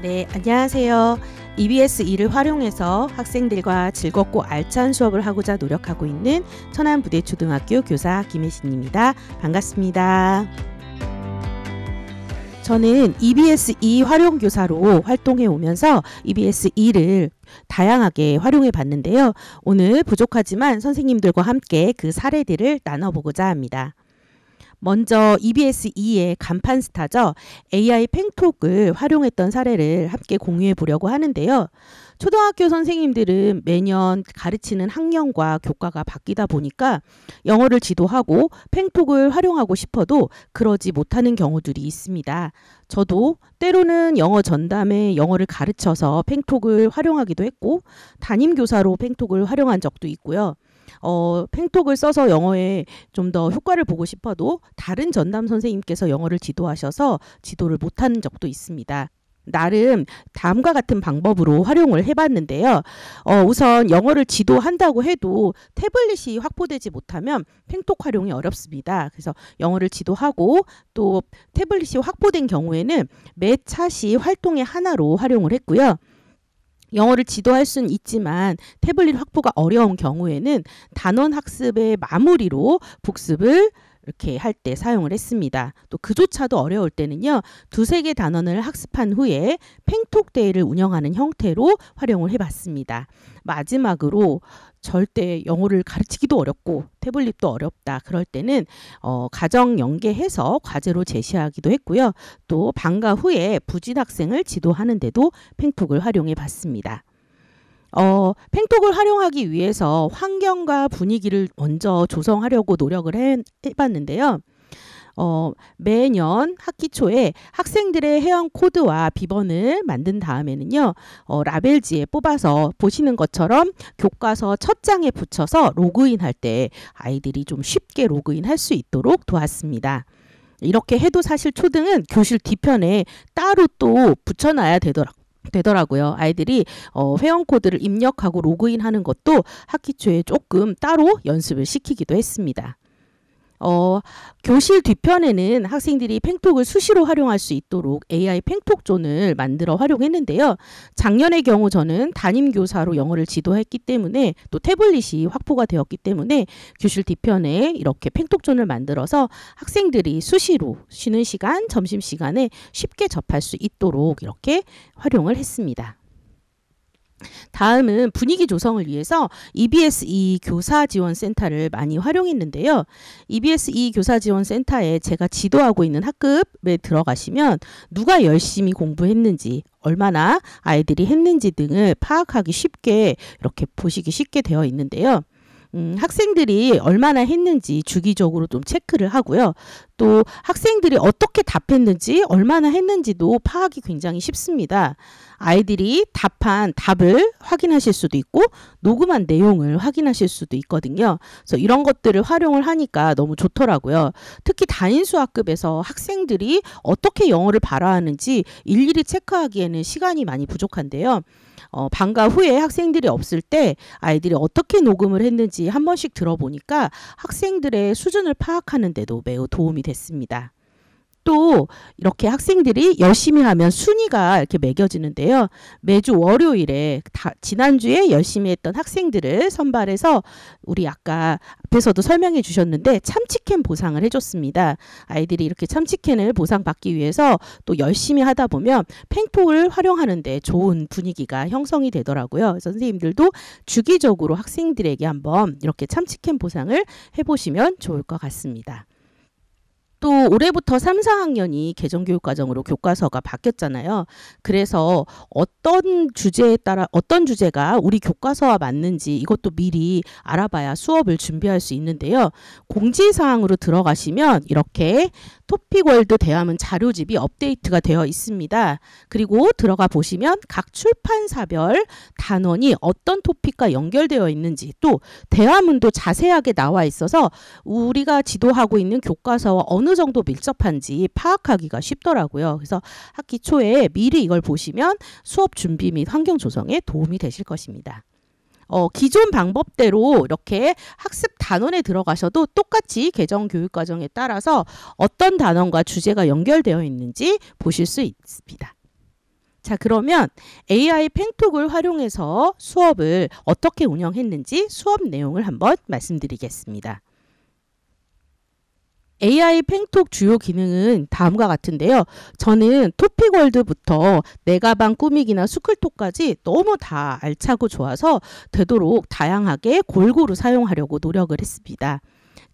네, 안녕하세요. EBS2를 활용해서 학생들과 즐겁고 알찬 수업을 하고자 노력하고 있는 천안부대초등학교 교사 김혜신입니다. 반갑습니다. 저는 EBS2 활용교사로 활동해 오면서 EBS2를 다양하게 활용해 봤는데요. 오늘 부족하지만 선생님들과 함께 그 사례들을 나눠보고자 합니다. 먼저 EBS2의 간판 스타죠. AI 팽톡을 활용했던 사례를 함께 공유해 보려고 하는데요. 초등학교 선생님들은 매년 가르치는 학년과 교과가 바뀌다 보니까 영어를 지도하고 팽톡을 활용하고 싶어도 그러지 못하는 경우들이 있습니다. 저도 때로는 영어 전담에 영어를 가르쳐서 팽톡을 활용하기도 했고 담임교사로 팽톡을 활용한 적도 있고요. 팽톡을 써서 영어에 좀 더 효과를 보고 싶어도 다른 전담 선생님께서 영어를 지도하셔서 지도를 못하는 적도 있습니다. 나름 다음과 같은 방법으로 활용을 해봤는데요. 우선 영어를 지도한다고 해도 태블릿이 확보되지 못하면 팽톡 활용이 어렵습니다. 그래서 영어를 지도하고 또 태블릿이 확보된 경우에는 매 차시 활동의 하나로 활용을 했고요. 영어를 지도할 수는 있지만 태블릿 확보가 어려운 경우에는 단원 학습의 마무리로 복습을 이렇게 할 때 사용을 했습니다. 또 그조차도 어려울 때는요. 두세 개 단원을 학습한 후에 팽톡 데이를 운영하는 형태로 활용을 해봤습니다. 마지막으로 절대 영어를 가르치기도 어렵고 태블릿도 어렵다. 그럴 때는 가정 연계해서 과제로 제시하기도 했고요. 또 방과 후에 부진 학생을 지도하는 데도 팽톡을 활용해 봤습니다. 팽톡을 활용하기 위해서 환경과 분위기를 먼저 조성하려고 노력을 해봤는데요. 매년 학기 초에 학생들의 회원 코드와 비번을 만든 다음에는요. 라벨지에 뽑아서 보시는 것처럼 교과서 첫 장에 붙여서 로그인할 때 아이들이 좀 쉽게 로그인할 수 있도록 도왔습니다. 이렇게 해도 사실 초등은 교실 뒤편에 따로 또 붙여놔야 되더라고요. 아이들이 회원 코드를 입력하고 로그인하는 것도 학기 초에 조금 따로 연습을 시키기도 했습니다. 교실 뒤편에는 학생들이 팽톡을 수시로 활용할 수 있도록 AI 팽톡존을 만들어 활용했는데요. 작년의 경우 저는 담임교사로 영어를 지도했기 때문에 또 태블릿이 확보가 되었기 때문에 교실 뒤편에 이렇게 팽톡존을 만들어서 학생들이 수시로 쉬는 시간, 점심시간에 쉽게 접할 수 있도록 이렇게 활용을 했습니다. 다음은 분위기 조성을 위해서 EBS2 교사지원센터를 많이 활용했는데요. EBS2 교사지원센터에 제가 지도하고 있는 학급에 들어가시면 누가 열심히 공부했는지, 얼마나 아이들이 했는지 등을 파악하기 쉽게 이렇게 보시기 쉽게 되어 있는데요. 학생들이 얼마나 했는지 주기적으로 좀 체크를 하고요. 또 학생들이 어떻게 답했는지 얼마나 했는지도 파악이 굉장히 쉽습니다. 아이들이 답한 답을 확인하실 수도 있고 녹음한 내용을 확인하실 수도 있거든요. 그래서 이런 것들을 활용을 하니까 너무 좋더라고요. 특히 단인수학급에서 학생들이 어떻게 영어를 발화하는지 일일이 체크하기에는 시간이 많이 부족한데요. 방과 후에 학생들이 없을 때 아이들이 어떻게 녹음을 했는지 한 번씩 들어보니까 학생들의 수준을 파악하는 데도 매우 도움이 됐습니다. 또 이렇게 학생들이 열심히 하면 순위가 이렇게 매겨지는데요. 매주 월요일에 지난주에 열심히 했던 학생들을 선발해서 우리 아까 앞에서도 설명해 주셨는데 참치캔 보상을 해줬습니다. 아이들이 이렇게 참치캔을 보상받기 위해서 또 열심히 하다 보면 팽톡을 활용하는 데 좋은 분위기가 형성이 되더라고요. 선생님들도 주기적으로 학생들에게 한번 이렇게 참치캔 보상을 해보시면 좋을 것 같습니다. 또 올해부터 3, 4학년이 개정교육과정으로 교과서가 바뀌었잖아요. 그래서 어떤 주제에 따라 어떤 주제가 우리 교과서와 맞는지 이것도 미리 알아봐야 수업을 준비할 수 있는데요. 공지사항으로 들어가시면 이렇게 토픽월드 대화문 자료집이 업데이트가 되어 있습니다. 그리고 들어가 보시면 각 출판사별 단원이 어떤 토픽과 연결되어 있는지 또 대화문도 자세하게 나와 있어서 우리가 지도하고 있는 교과서와 어느 정도 밀접한지 파악하기가 쉽더라고요. 그래서 학기 초에 미리 이걸 보시면 수업 준비 및 환경 조성에 도움이 되실 것입니다. 기존 방법대로 이렇게 학습 단원에 들어가셔도 똑같이 개정 교육과정에 따라서 어떤 단원과 주제가 연결되어 있는지 보실 수 있습니다. 자, 그러면 AI 팽톡을 활용해서 수업을 어떻게 운영했는지 수업 내용을 한번 말씀드리겠습니다. AI 팽톡 주요 기능은 다음과 같은데요. 저는 토픽월드부터 내 가방 꾸미기나 스쿨톡까지 너무 다 알차고 좋아서 되도록 다양하게 골고루 사용하려고 노력을 했습니다.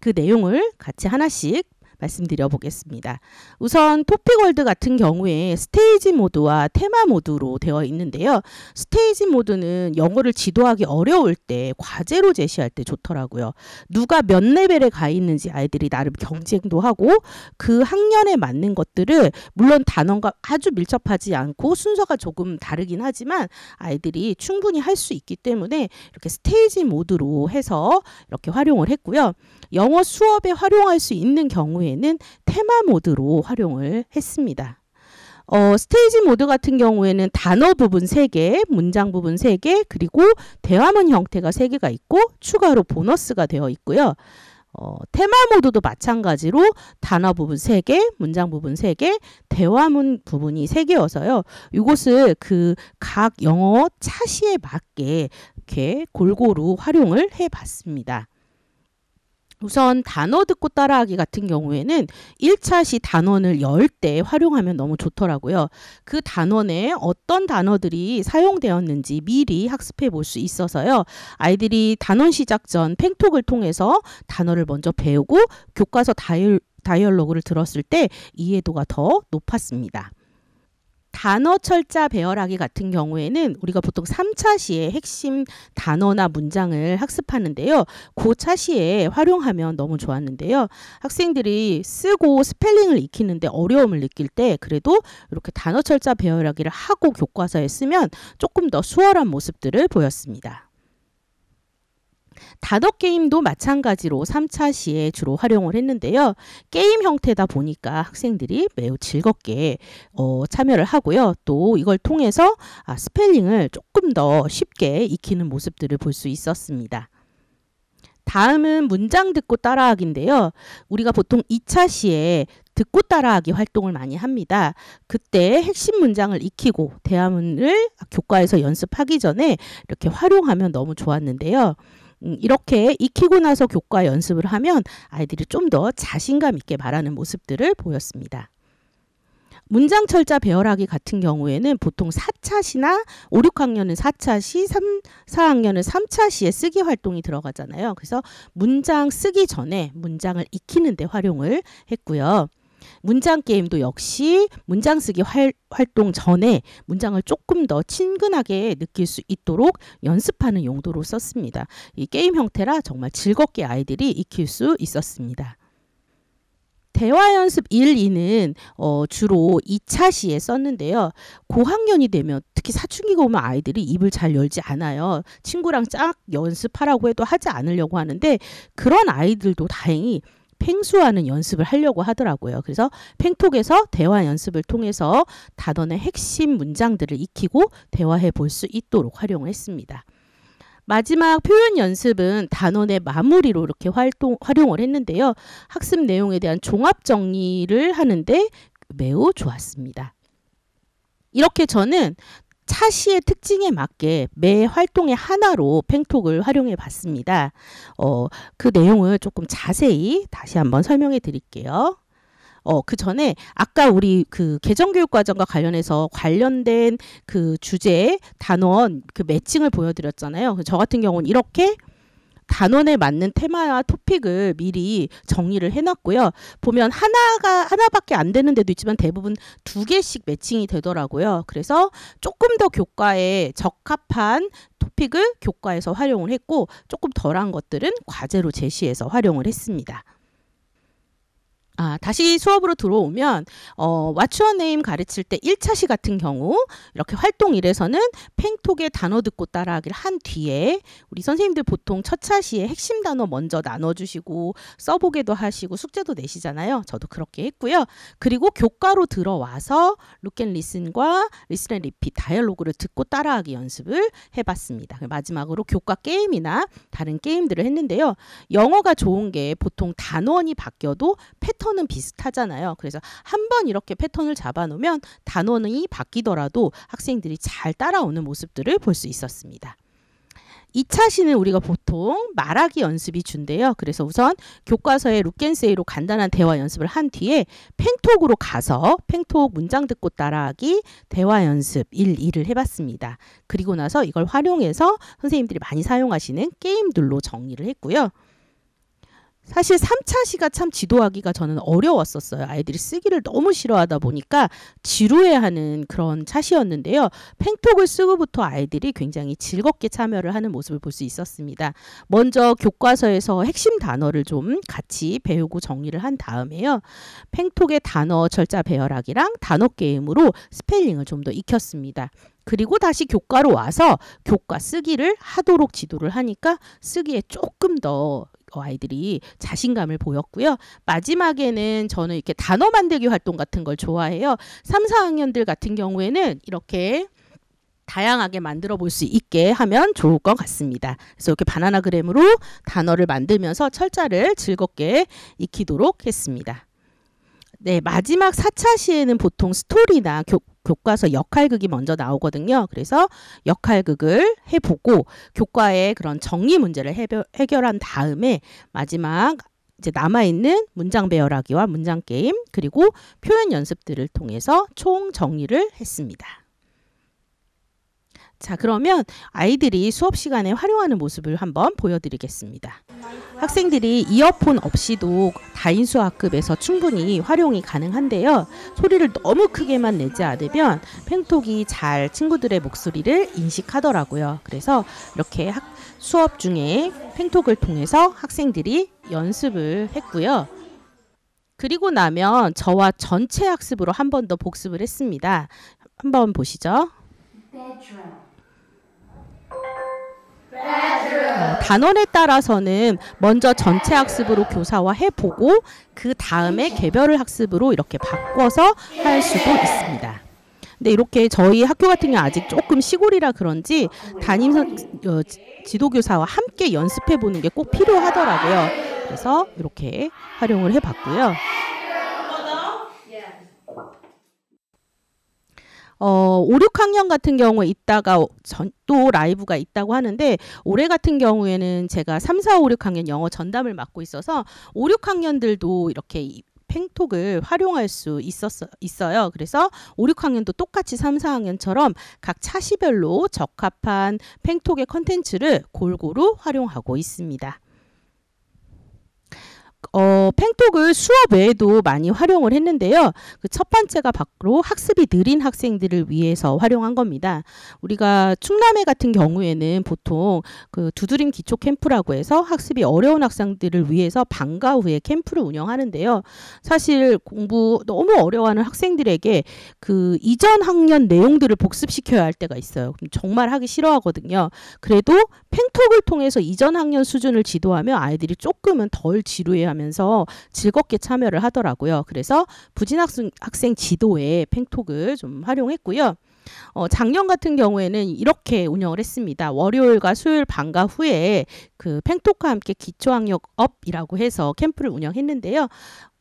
그 내용을 같이 하나씩 말씀드려 보겠습니다. 우선 토픽월드 같은 경우에 스테이지 모드와 테마 모드로 되어 있는데요. 스테이지 모드는 영어를 지도하기 어려울 때 과제로 제시할 때 좋더라고요. 누가 몇 레벨에 가 있는지 아이들이 나름 경쟁도 하고 그 학년에 맞는 것들을 물론 단원과 아주 밀접하지 않고 순서가 조금 다르긴 하지만 아이들이 충분히 할 수 있기 때문에 이렇게 스테이지 모드로 해서 이렇게 활용을 했고요. 영어 수업에 활용할 수 있는 경우에는 테마 모드로 활용을 했습니다. 스테이지 모드 같은 경우에는 단어 부분 3개, 문장 부분 3개, 그리고 대화문 형태가 3개가 있고 추가로 보너스가 되어 있고요. 테마 모드도 마찬가지로 단어 부분 3개, 문장 부분 3개, 대화문 부분이 3개여서요. 이것을 그 각 영어 차시에 맞게 이렇게 골고루 활용을 해봤습니다. 우선 단어 듣고 따라하기 같은 경우에는 1차시 단원을 열 때 활용하면 너무 좋더라고요. 그 단원에 어떤 단어들이 사용되었는지 미리 학습해 볼 수 있어서요. 아이들이 단원 시작 전 팽톡을 통해서 단어를 먼저 배우고 교과서 다이얼로그를 들었을 때 이해도가 더 높았습니다. 단어 철자 배열하기 같은 경우에는 우리가 보통 3차 시에 핵심 단어나 문장을 학습하는데요. 그 차시에 활용하면 너무 좋았는데요. 학생들이 쓰고 스펠링을 익히는데 어려움을 느낄 때 그래도 이렇게 단어 철자 배열하기를 하고 교과서에 쓰면 조금 더 수월한 모습들을 보였습니다. 단어 게임도 마찬가지로 3차 시에 주로 활용을 했는데요. 게임 형태다 보니까 학생들이 매우 즐겁게 참여를 하고요. 또 이걸 통해서 스펠링을 조금 더 쉽게 익히는 모습들을 볼 수 있었습니다. 다음은 문장 듣고 따라하기인데요. 우리가 보통 2차 시에 듣고 따라하기 활동을 많이 합니다. 그때 핵심 문장을 익히고 대화문을 교과에서 연습하기 전에 이렇게 활용하면 너무 좋았는데요. 이렇게 익히고 나서 교과 연습을 하면 아이들이 좀 더 자신감 있게 말하는 모습들을 보였습니다. 문장 철자 배열하기 같은 경우에는 보통 4차시나 5, 6학년은 4차시, 4학년은 3차시에 쓰기 활동이 들어가잖아요. 그래서 문장 쓰기 전에 문장을 익히는 데 활용을 했고요. 문장 게임도 역시 문장 쓰기 활동 전에 문장을 조금 더 친근하게 느낄 수 있도록 연습하는 용도로 썼습니다. 이 게임 형태라 정말 즐겁게 아이들이 익힐 수 있었습니다. 대화 연습 1, 2는 주로 2차 시에 썼는데요. 고학년이 되면 특히 사춘기가 오면 아이들이 입을 잘 열지 않아요. 친구랑 짝 연습하라고 해도 하지 않으려고 하는데 그런 아이들도 다행히 팽수하는 연습을 하려고 하더라고요. 그래서 팽톡에서 대화 연습을 통해서 단원의 핵심 문장들을 익히고 대화해 볼 수 있도록 활용을 했습니다. 마지막 표현 연습은 단원의 마무리로 이렇게 활용을 했는데요. 학습 내용에 대한 종합 정리를 하는데 매우 좋았습니다. 이렇게 저는 차시의 특징에 맞게 매 활동의 하나로 팽톡을 활용해 봤습니다. 그 내용을 조금 자세히 다시 한번 설명해 드릴게요. 그 전에 아까 우리 그 개정교육과정과 관련된 그 주제 단원 그 매칭을 보여드렸잖아요. 저 같은 경우는 이렇게 단원에 맞는 테마와 토픽을 미리 정리를 해놨고요. 보면 하나밖에 안 되는 데도 있지만 대부분 2개씩 매칭이 되더라고요. 그래서 조금 더 교과에 적합한 토픽을 교과에서 활용을 했고 조금 덜한 것들은 과제로 제시해서 활용을 했습니다. 다시 수업으로 들어오면 What's your name 가르칠 때 1차시 같은 경우 이렇게 활동 1에서는 팽톡의 단어 듣고 따라하기를 한 뒤에 우리 선생님들 보통 첫 차시에 핵심 단어 먼저 나눠주시고 써보게도 하시고 숙제도 내시잖아요. 저도 그렇게 했고요. 그리고 교과로 들어와서 Look and Listen과 Listen and Repeat 다이얼로그를 듣고 따라하기 연습을 해봤습니다. 마지막으로 교과 게임이나 다른 게임들을 했는데요. 영어가 좋은 게 보통 단원이 바뀌어도 패턴 패턴은 비슷하잖아요. 그래서 한번 이렇게 패턴을 잡아놓으면 단원이 바뀌더라도 학생들이 잘 따라오는 모습들을 볼 수 있었습니다. 2차 시는 우리가 보통 말하기 연습이 준대요. 그래서 우선 교과서에 룩앤세이로 간단한 대화 연습을 한 뒤에 팽톡으로 가서 팽톡 문장 듣고 따라하기 대화 연습 1, 2를 해봤습니다. 그리고 나서 이걸 활용해서 선생님들이 많이 사용하시는 게임들로 정리를 했고요. 사실 3차 시가 참 지도하기가 저는 어려웠었어요. 아이들이 쓰기를 너무 싫어하다 보니까 지루해하는 그런 차시였는데요. 팽톡을 쓰고부터 아이들이 굉장히 즐겁게 참여를 하는 모습을 볼 수 있었습니다. 먼저 교과서에서 핵심 단어를 좀 같이 배우고 정리를 한 다음에요. 팽톡의 단어 철자 배열하기랑 단어 게임으로 스펠링을 좀 더 익혔습니다. 그리고 다시 교과로 와서 교과 쓰기를 하도록 지도를 하니까 쓰기에 조금 더 아이들이 자신감을 보였고요. 마지막에는 저는 이렇게 단어 만들기 활동 같은 걸 좋아해요. 3, 4학년들 같은 경우에는 이렇게 다양하게 만들어 볼 수 있게 하면 좋을 것 같습니다. 그래서 이렇게 바나나그램으로 단어를 만들면서 철자를 즐겁게 익히도록 했습니다. 네, 마지막 4차 시에는 보통 스토리나 교과서 역할극이 먼저 나오거든요. 그래서 역할극을 해보고 교과의 그런 정리 문제를 해결한 다음에 마지막 이제 남아있는 문장 배열하기와 문장 게임 그리고 표현 연습들을 통해서 총 정리를 했습니다. 자, 그러면 아이들이 수업 시간에 활용하는 모습을 한번 보여드리겠습니다. 학생들이 이어폰 없이도 다인수학급에서 충분히 활용이 가능한데요. 소리를 너무 크게만 내지 않으면 팽톡이 잘 친구들의 목소리를 인식하더라고요. 그래서 이렇게 수업 중에 팽톡을 통해서 학생들이 연습을 했고요. 그리고 나면 저와 전체 학습으로 한 번 더 복습을 했습니다. 한번 보시죠. 단원에 따라서는 먼저 전체 학습으로 교사화 해보고 그 다음에 개별 학습으로 이렇게 바꿔서 할 수도 있습니다. 근데 이렇게 저희 학교 같은 경우 아직 조금 시골이라 그런지 지도교사와 함께 연습해 보는 게 꼭 필요하더라고요. 그래서 이렇게 활용을 해봤고요. 5, 6학년 같은 경우에 있다가 또 라이브가 있다고 하는데 올해 같은 경우에는 제가 3, 4, 5, 6학년 영어 전담을 맡고 있어서 5, 6학년들도 이렇게 팽톡을 활용할 수 있어요. 그래서 5, 6학년도 똑같이 3, 4학년처럼 각 차시별로 적합한 팽톡의 컨텐츠를 골고루 활용하고 있습니다. 팽톡을 수업 외에도 많이 활용을 했는데요. 그 첫 번째가 바로 학습이 느린 학생들을 위해서 활용한 겁니다. 우리가 충남회 같은 경우에는 보통 그 두드림 기초 캠프라고 해서 학습이 어려운 학생들을 위해서 방과 후에 캠프를 운영하는데요. 사실 공부 너무 어려워하는 학생들에게 그 이전 학년 내용들을 복습시켜야 할 때가 있어요. 정말 하기 싫어하거든요. 그래도 팽톡을 통해서 이전 학년 수준을 지도하면 아이들이 조금은 덜 지루해하면서 즐겁게 참여를 하더라고요. 그래서 부진 학생 지도에 팽톡을 좀 활용했고요. 작년 같은 경우에는 이렇게 운영을 했습니다. 월요일과 수요일 방과 후에 그 팽톡과 함께 기초학력업이라고 해서 캠프를 운영했는데요.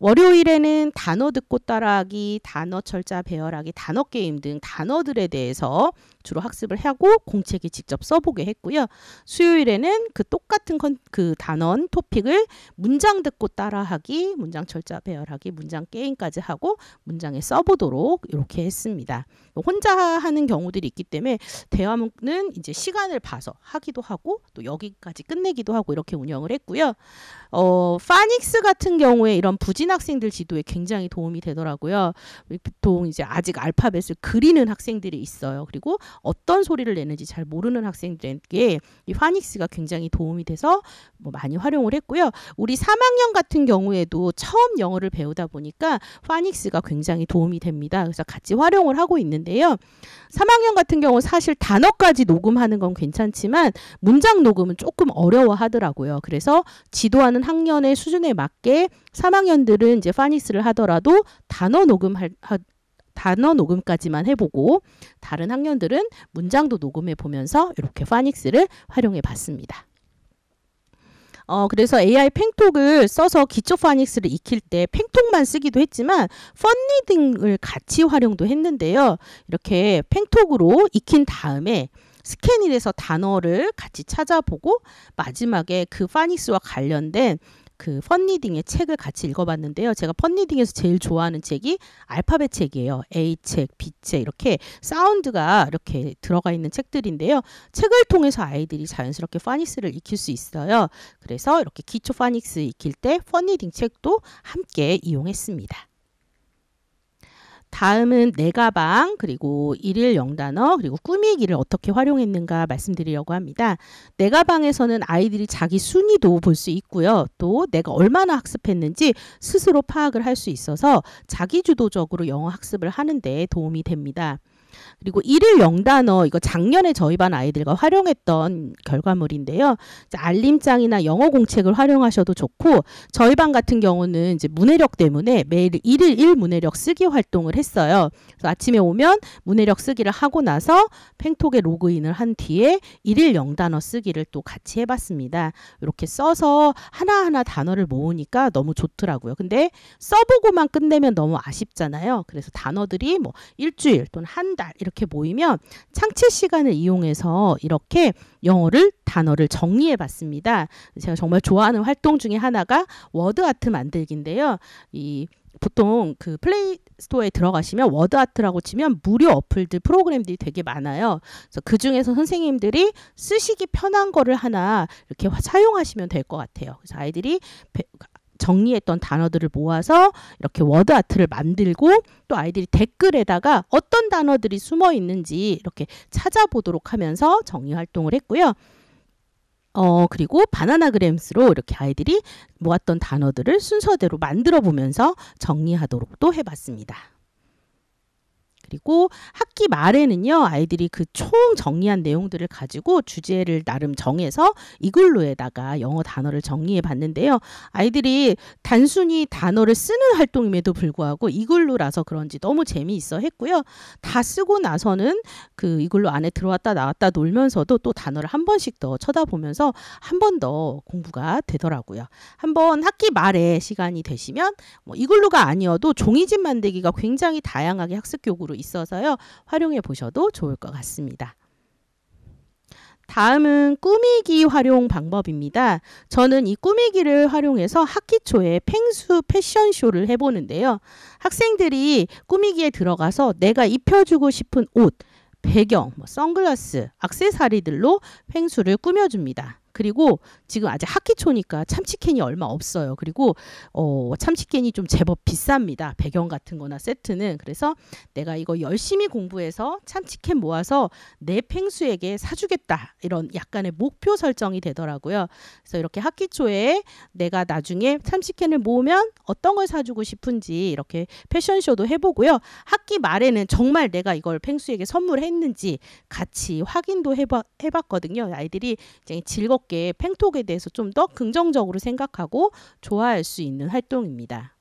월요일에는 단어 듣고 따라하기, 단어 철자 배열하기, 단어 게임 등 단어들에 대해서 주로 학습을 하고 공책에 직접 써보게 했고요. 수요일에는 그 똑같은 그 단원 토픽을 문장 듣고 따라하기, 문장 철자 배열하기, 문장 게임까지 하고 문장에 써보도록 이렇게 했습니다. 혼자 하는 경우들이 있기 때문에 대화문은 이제 시간을 봐서 하기도 하고 또 여기까지 끝내기도 하고 이렇게 운영을 했고요. 파닉스 같은 경우에 이런 부진 학생들 지도에 굉장히 도움이 되더라고요. 보통 이제 아직 알파벳을 그리는 학생들이 있어요. 그리고 어떤 소리를 내는지 잘 모르는 학생들에게 이 파닉스가 굉장히 도움이 돼서 많이 활용을 했고요. 우리 3학년 같은 경우에도 처음 영어를 배우다 보니까 파닉스가 굉장히 도움이 됩니다. 그래서 같이 활용을 하고 있는데요. 3학년 같은 경우 사실 단어까지 녹음하는 건 괜찮지만 문장 녹음은 조금 어려워하더라고요. 그래서 지도하는 학년의 수준에 맞게 3학년들은 이제 파닉스를 하더라도 단어 녹음까지만 해보고 다른 학년들은 문장도 녹음해 보면서 이렇게 파닉스를 활용해 봤습니다. 그래서 AI 팽톡을 써서 기초 파닉스를 익힐 때 팽톡만 쓰기도 했지만 펀리딩을 같이 활용도 했는데요. 이렇게 팽톡으로 익힌 다음에 스캔일에서 단어를 같이 찾아보고 마지막에 그 파닉스와 관련된 그 펀리딩의 책을 같이 읽어봤는데요. 제가 펀리딩에서 제일 좋아하는 책이 알파벳 책이에요. A책, B책 이렇게 사운드가 이렇게 들어가 있는 책들인데요. 책을 통해서 아이들이 자연스럽게 파닉스를 익힐 수 있어요. 그래서 이렇게 기초 파닉스 익힐 때 펀리딩 책도 함께 이용했습니다. 다음은 내 가방 그리고 일일 영단어 그리고 꾸미기를 어떻게 활용했는가 말씀드리려고 합니다. 내 가방에서는 아이들이 자기 순위도 볼 수 있고요. 또 내가 얼마나 학습했는지 스스로 파악을 할 수 있어서 자기주도적으로 영어 학습을 하는 데 도움이 됩니다. 그리고 일일 영단어 이거 작년에 저희 반 아이들과 활용했던 결과물인데요. 알림장이나 영어 공책을 활용하셔도 좋고 저희 반 같은 경우는 이제 문해력 때문에 매일 1일 1문해력 쓰기 활동을 했어요. 그래서 아침에 오면 문해력 쓰기를 하고 나서 팽톡에 로그인을 한 뒤에 일일 영단어 쓰기를 또 같이 해봤습니다. 이렇게 써서 하나하나 단어를 모으니까 너무 좋더라고요. 근데 써보고만 끝내면 너무 아쉽잖아요. 그래서 단어들이 뭐 일주일 또는 한 달 이렇게 모이면 창체 시간을 이용해서 이렇게 단어를 정리해 봤습니다. 제가 정말 좋아하는 활동 중에 하나가 워드 아트 만들기인데요. 보통 그 플레이 스토어에 들어가시면 워드 아트라고 치면 무료 어플들 프로그램들이 되게 많아요. 그래서 그 중에서 선생님들이 쓰시기 편한 거를 하나 이렇게 사용하시면 될 것 같아요. 그래서 아이들이 정리했던 단어들을 모아서 이렇게 워드 아트를 만들고 또 아이들이 댓글에다가 어떤 단어들이 숨어 있는지 이렇게 찾아보도록 하면서 정리 활동을 했고요. 그리고 바나나그램스로 이렇게 아이들이 모았던 단어들을 순서대로 만들어 보면서 정리하도록도 해봤습니다. 그리고 학기 말에는요. 아이들이 그 총 정리한 내용들을 가지고 주제를 나름 정해서 이글루에다가 영어 단어를 정리해 봤는데요. 아이들이 단순히 단어를 쓰는 활동임에도 불구하고 이글루라서 그런지 너무 재미있어 했고요. 다 쓰고 나서는 그 이글루 안에 들어왔다 나왔다 놀면서도 또 단어를 한 번씩 더 쳐다보면서 한 번 더 공부가 되더라고요. 한번 학기 말에 시간이 되시면 뭐 이글루가 아니어도 종이집 만들기가 굉장히 다양하게 학습 교구로 있어서요. 활용해 보셔도 좋을 것 같습니다. 다음은 꾸미기 활용 방법입니다. 저는 이 꾸미기를 활용해서 학기 초에 펭수 패션쇼를 해보는데요. 학생들이 꾸미기에 들어가서 내가 입혀주고 싶은 옷, 배경, 선글라스, 액세서리들로 펭수를 꾸며줍니다. 그리고 지금 아직 학기 초니까 참치캔이 얼마 없어요. 그리고 참치캔이 좀 제법 비쌉니다. 배경 같은 거나 세트는. 그래서 내가 이거 열심히 공부해서 참치캔 모아서 내 펭수에게 사주겠다. 이런 약간의 목표 설정이 되더라고요. 그래서 이렇게 학기 초에 내가 나중에 참치캔을 모으면 어떤 걸 사주고 싶은지 이렇게 패션쇼도 해보고요. 학기 말에는 정말 내가 이걸 펭수에게 선물했는지 같이 확인도 해봤거든요. 아이들이 굉장히 즐겁게 팽톡에 대해서 좀 더 긍정적으로 생각하고 좋아할 수 있는 활동입니다.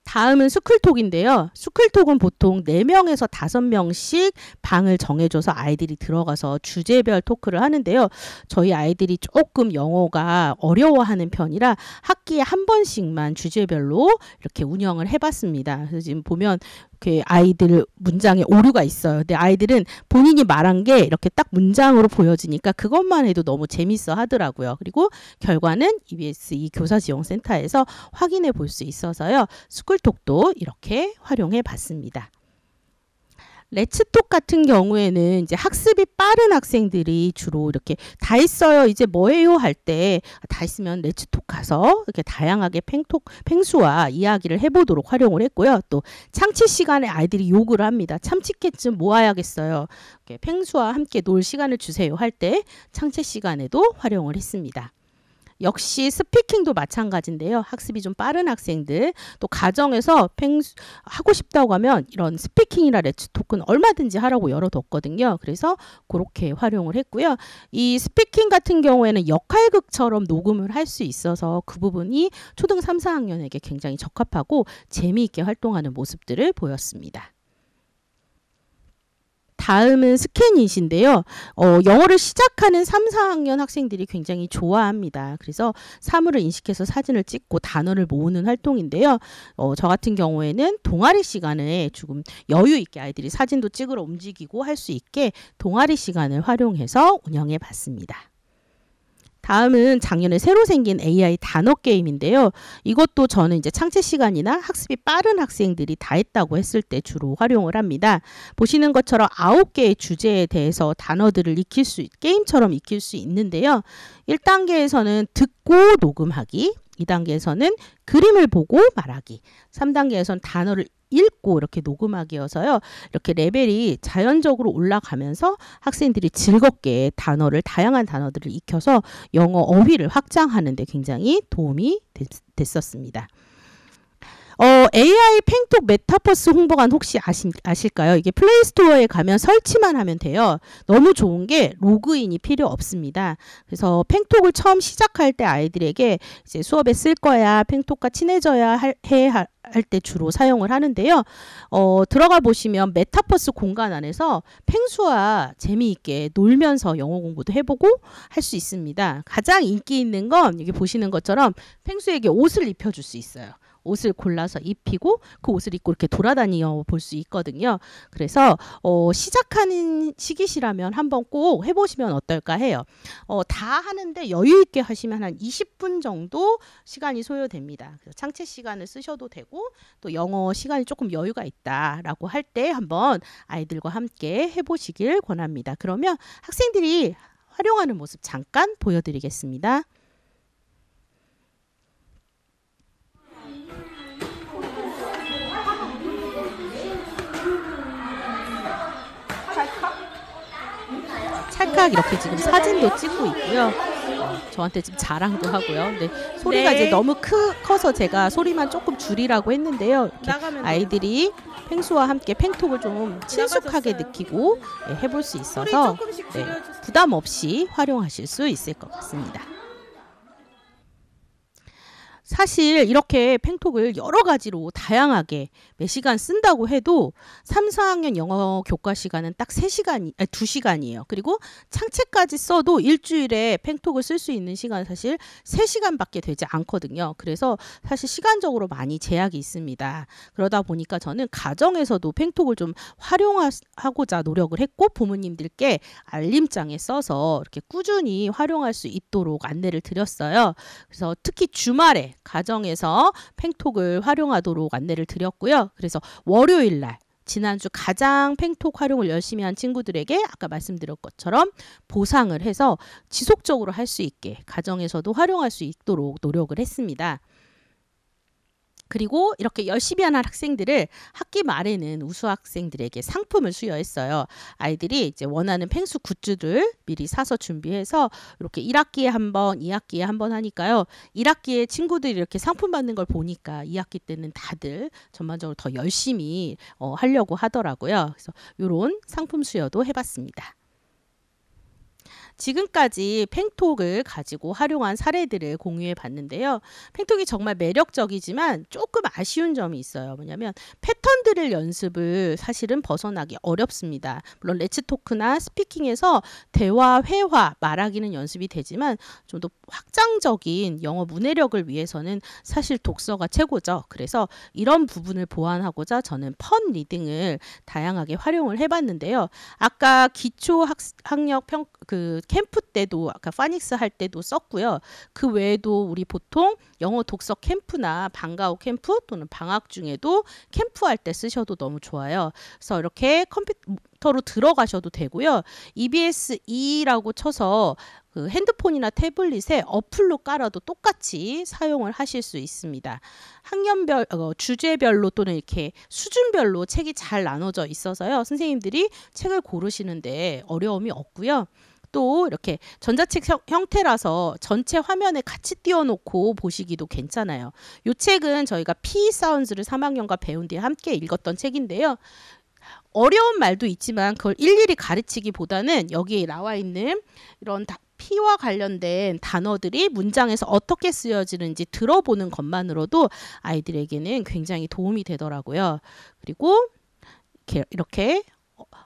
다음은 스쿨톡인데요. 스쿨톡은 보통 4명에서 5명씩 방을 정해줘서 아이들이 들어가서 주제별 토크를 하는데요. 저희 아이들이 조금 영어가 어려워하는 편이라 학기에 한 번씩만 주제별로 이렇게 운영을 해봤습니다. 그래서 지금 보면 아이들 문장에 오류가 있어요. 근데 아이들은 본인이 말한 게 이렇게 딱 문장으로 보여지니까 그것만 해도 너무 재밌어 하더라고요. 그리고 결과는 EBS 교사지원센터에서 확인해 볼 수 있어서요. 스쿨톡도 이렇게 활용해 봤습니다. 레츠톡 같은 경우에는 이제 학습이 빠른 학생들이 주로 이렇게 다 했어요. 이제 뭐해요? 할 때 다 했으면 레츠톡 가서 이렇게 다양하게 펭수와 이야기를 해보도록 활용을 했고요. 또 창치 시간에 아이들이 요구를 합니다. 참치캔 모아야겠어요. 펭수와 함께 놀 시간을 주세요. 할 때 창치 시간에도 활용을 했습니다. 역시 스피킹도 마찬가지인데요. 학습이 좀 빠른 학생들 또 가정에서 하고 싶다고 하면 이런 스피킹이나 레츠토크는 얼마든지 하라고 열어뒀거든요. 그래서 그렇게 활용을 했고요. 이 스피킹 같은 경우에는 역할극처럼 녹음을 할 수 있어서 그 부분이 초등 3, 4학년에게 굉장히 적합하고 재미있게 활동하는 모습들을 보였습니다. 다음은 스캐닛인데요. 영어를 시작하는 3, 4학년 학생들이 굉장히 좋아합니다. 그래서 사물을 인식해서 사진을 찍고 단어를 모으는 활동인데요. 저 같은 경우에는 동아리 시간에 조금 여유 있게 아이들이 사진도 찍으러 움직이고 할 수 있게 동아리 시간을 활용해서 운영해 봤습니다. 다음은 작년에 새로 생긴 AI 단어 게임인데요. 이것도 저는 이제 창체 시간이나 학습이 빠른 학생들이 다 했다고 했을 때 주로 활용을 합니다. 보시는 것처럼 9개의 주제에 대해서 단어들을 게임처럼 익힐 수 있는데요. 1단계에서는 듣고 녹음하기, 2단계에서는 그림을 보고 말하기, 3단계에서는 단어를 읽고 이렇게 녹음하기여서요. 이렇게 레벨이 자연적으로 올라가면서 학생들이 즐겁게 다양한 단어들을 익혀서 영어 어휘를 확장하는 데 굉장히 도움이 됐었습니다. AI 팽톡 메타버스 홍보관 혹시 아실까요? 이게 플레이스토어에 가면 설치만 하면 돼요. 너무 좋은 게 로그인이 필요 없습니다. 그래서 팽톡을 처음 시작할 때 아이들에게 이제 수업에 쓸 거야, 팽톡과 친해져야 할 때 주로 사용을 하는데요. 들어가 보시면 메타버스 공간 안에서 펭수와 재미있게 놀면서 영어 공부도 해보고 할 수 있습니다. 가장 인기 있는 건 여기 보시는 것처럼 펭수에게 옷을 입혀줄 수 있어요. 옷을 골라서 입히고 그 옷을 입고 이렇게 돌아다니며 볼 수 있거든요. 그래서 시작하는 시기시라면 한번 꼭 해보시면 어떨까 해요. 다 하는데 여유 있게 하시면 한 20분 정도 시간이 소요됩니다. 그래서 창체 시간을 쓰셔도 되고 또 영어 시간이 조금 여유가 있다라고 할 때 한번 아이들과 함께 해보시길 권합니다. 그러면 학생들이 활용하는 모습 잠깐 보여드리겠습니다. 찰칵 이렇게 지금 사진도 찍고 있고요. 저한테 지금 자랑도 하고요. 근데 소리가 이제 너무 커서 제가 소리만 조금 줄이라고 했는데요. 아이들이 펭수와 함께 팽톡을 좀 친숙하게 느끼고 해볼 수 있어서 부담 없이 활용하실 수 있을 것 같습니다. 사실 이렇게 팽톡을 여러 가지로 다양하게 몇 시간 쓴다고 해도 3, 4학년 영어 교과 시간은 딱 2시간이에요. 그리고 창체까지 써도 일주일에 팽톡을 쓸 수 있는 시간은 사실 3시간밖에 되지 않거든요. 그래서 사실 시간적으로 많이 제약이 있습니다. 그러다 보니까 저는 가정에서도 팽톡을 좀 활용하고자 노력을 했고 부모님들께 알림장에 써서 이렇게 꾸준히 활용할 수 있도록 안내를 드렸어요. 그래서 특히 주말에 가정에서 팽톡을 활용하도록 안내를 드렸고요. 그래서 월요일 날 지난주 가장 팽톡 활용을 열심히 한 친구들에게 아까 말씀드린 것처럼 보상을 해서 지속적으로 할 수 있게 가정에서도 활용할 수 있도록 노력을 했습니다. 그리고 이렇게 열심히 하는 학생들을 학기 말에는 우수 학생들에게 상품을 수여했어요. 아이들이 이제 원하는 펭수 굿즈를 미리 사서 준비해서 이렇게 1학기에 한 번, 2학기에 한 번 하니까요. 1학기에 친구들이 이렇게 상품 받는 걸 보니까 2학기 때는 다들 전반적으로 더 열심히 하려고 하더라고요. 그래서 이런 상품 수여도 해봤습니다. 지금까지 팽톡을 가지고 활용한 사례들을 공유해 봤는데요. 팽톡이 정말 매력적이지만 조금 아쉬운 점이 있어요. 뭐냐면 패턴들을 연습을 사실은 벗어나기 어렵습니다. 물론 레츠토크나 스피킹에서 대화, 회화, 말하기는 연습이 되지만 좀 더 확장적인 영어 문해력을 위해서는 사실 독서가 최고죠. 그래서 이런 부분을 보완하고자 저는 펀 리딩을 다양하게 활용을 해봤는데요. 아까 기초 학력 캠프 때도 아까 파닉스 할 때도 썼고요. 그 외에도 우리 보통 영어 독서 캠프나 방과후 캠프 또는 방학 중에도 캠프할 때 쓰셔도 너무 좋아요. 그래서 이렇게 컴퓨터로 들어가셔도 되고요. EBS2라고 쳐서 그 핸드폰이나 태블릿에 어플로 깔아도 똑같이 사용을 하실 수 있습니다. 학년별, 주제별로 또는 이렇게 수준별로 책이 잘 나눠져 있어서요. 선생님들이 책을 고르시는데 어려움이 없고요. 또 이렇게 전자책 형태라서 전체 화면에 같이 띄워놓고 보시기도 괜찮아요. 이 책은 저희가 P 사운드를 3학년과 배운 뒤에 함께 읽었던 책인데요. 어려운 말도 있지만 그걸 일일이 가르치기보다는 여기에 나와 있는 이런 P와 관련된 단어들이 문장에서 어떻게 쓰여지는지 들어보는 것만으로도 아이들에게는 굉장히 도움이 되더라고요. 그리고 이렇게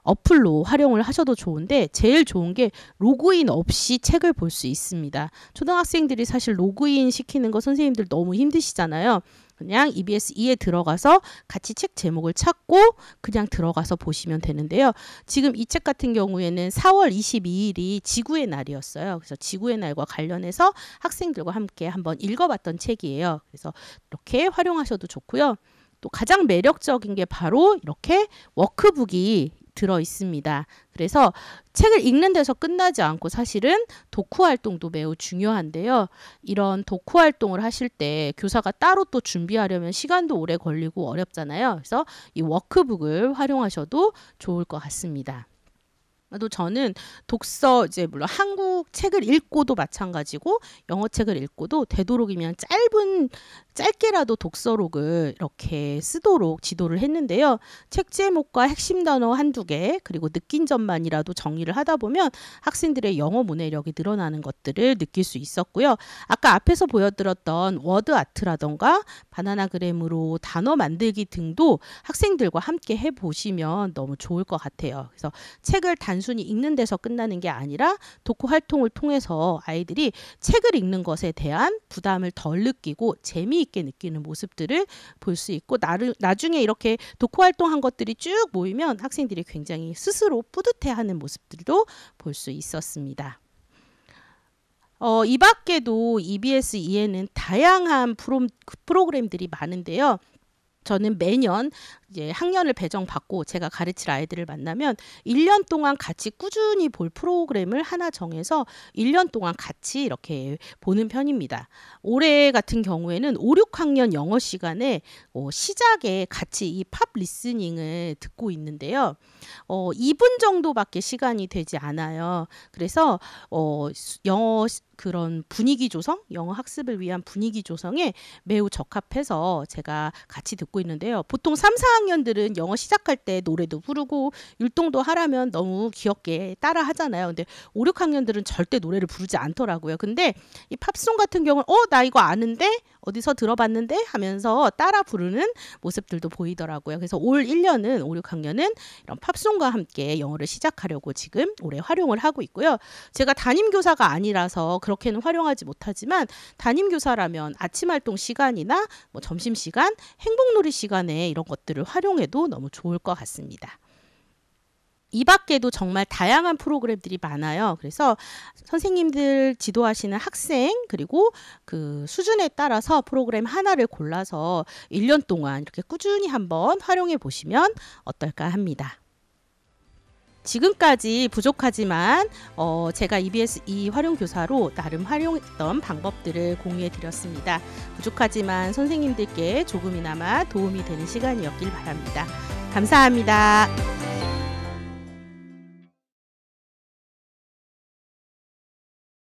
어플로 활용을 하셔도 좋은데 제일 좋은 게 로그인 없이 책을 볼 수 있습니다. 초등학생들이 사실 로그인 시키는 거 선생님들 너무 힘드시잖아요. 그냥 EBS2에 들어가서 같이 책 제목을 찾고 그냥 들어가서 보시면 되는데요. 지금 이 책 같은 경우에는 4월 22일이 지구의 날이었어요. 그래서 지구의 날과 관련해서 학생들과 함께 한번 읽어봤던 책이에요. 그래서 이렇게 활용하셔도 좋고요. 또 가장 매력적인 게 바로 이렇게 워크북이 들어 있습니다. 그래서 책을 읽는 데서 끝나지 않고 사실은 독후 활동도 매우 중요한데요. 이런 독후 활동을 하실 때 교사가 따로 또 준비하려면 시간도 오래 걸리고 어렵잖아요. 그래서 이 워크북을 활용하셔도 좋을 것 같습니다. 또 저는 독서 이제 물론 한국 책을 읽고도 마찬가지고 영어 책을 읽고도 되도록이면 짧게라도 독서록을 이렇게 쓰도록 지도를 했는데요. 책 제목과 핵심 단어 한두 개 그리고 느낀 점만이라도 정리를 하다 보면 학생들의 영어 문해력이 늘어나는 것들을 느낄 수 있었고요. 아까 앞에서 보여드렸던 워드 아트라던가 바나나그램으로 단어 만들기 등도 학생들과 함께 해보시면 너무 좋을 것 같아요. 그래서 책을 단순히 읽는 데서 끝나는 게 아니라 독후 활동을 통해서 아이들이 책을 읽는 것에 대한 부담을 덜 느끼고 재미있게 느끼는 모습들을 볼 수 있고 나중에 이렇게 독후 활동한 것들이 쭉 모이면 학생들이 굉장히 스스로 뿌듯해하는 모습들도 볼 수 있었습니다. 이 밖에도 EBS2에는 다양한 프로그램들이 많은데요. 저는 매년 이제 학년을 배정받고 제가 가르칠 아이들을 만나면 1년 동안 같이 꾸준히 볼 프로그램을 하나 정해서 1년 동안 같이 이렇게 보는 편입니다. 올해 같은 경우에는 5, 6학년 영어 시간에 시작에 같이 이 팝 리스닝을 듣고 있는데요. 2분 정도밖에 시간이 되지 않아요. 그래서 영어 그런 분위기 조성, 영어 학습을 위한 분위기 조성에 매우 적합해서 제가 같이 듣고 있는데요. 보통 3, 4학년들은 영어 시작할 때 노래도 부르고 율동도 하라면 너무 귀엽게 따라 하잖아요. 근데 5, 6학년들은 절대 노래를 부르지 않더라고요. 근데 이 팝송 같은 경우는 나 이거 아는데? 어디서 들어봤는데? 하면서 따라 부르는 모습들도 보이더라고요. 그래서 올 1년은 5, 6학년은 이런 팝송과 함께 영어를 시작하려고 지금 올해 활용을 하고 있고요. 제가 담임교사가 아니라서 그렇게는 활용하지 못하지만 담임교사라면 아침 활동 시간이나 뭐 점심시간, 행복놀이 시간에 이런 것들을 활용해도 너무 좋을 것 같습니다. 이 밖에도 정말 다양한 프로그램들이 많아요. 그래서 선생님들 지도하시는 학생 그리고 그 수준에 따라서 프로그램 하나를 골라서 1년 동안 이렇게 꾸준히 한번 활용해 보시면 어떨까 합니다. 지금까지 부족하지만 제가 EBS2 활용교사로 나름 활용했던 방법들을 공유해 드렸습니다. 부족하지만 선생님들께 조금이나마 도움이 되는 시간이었길 바랍니다. 감사합니다.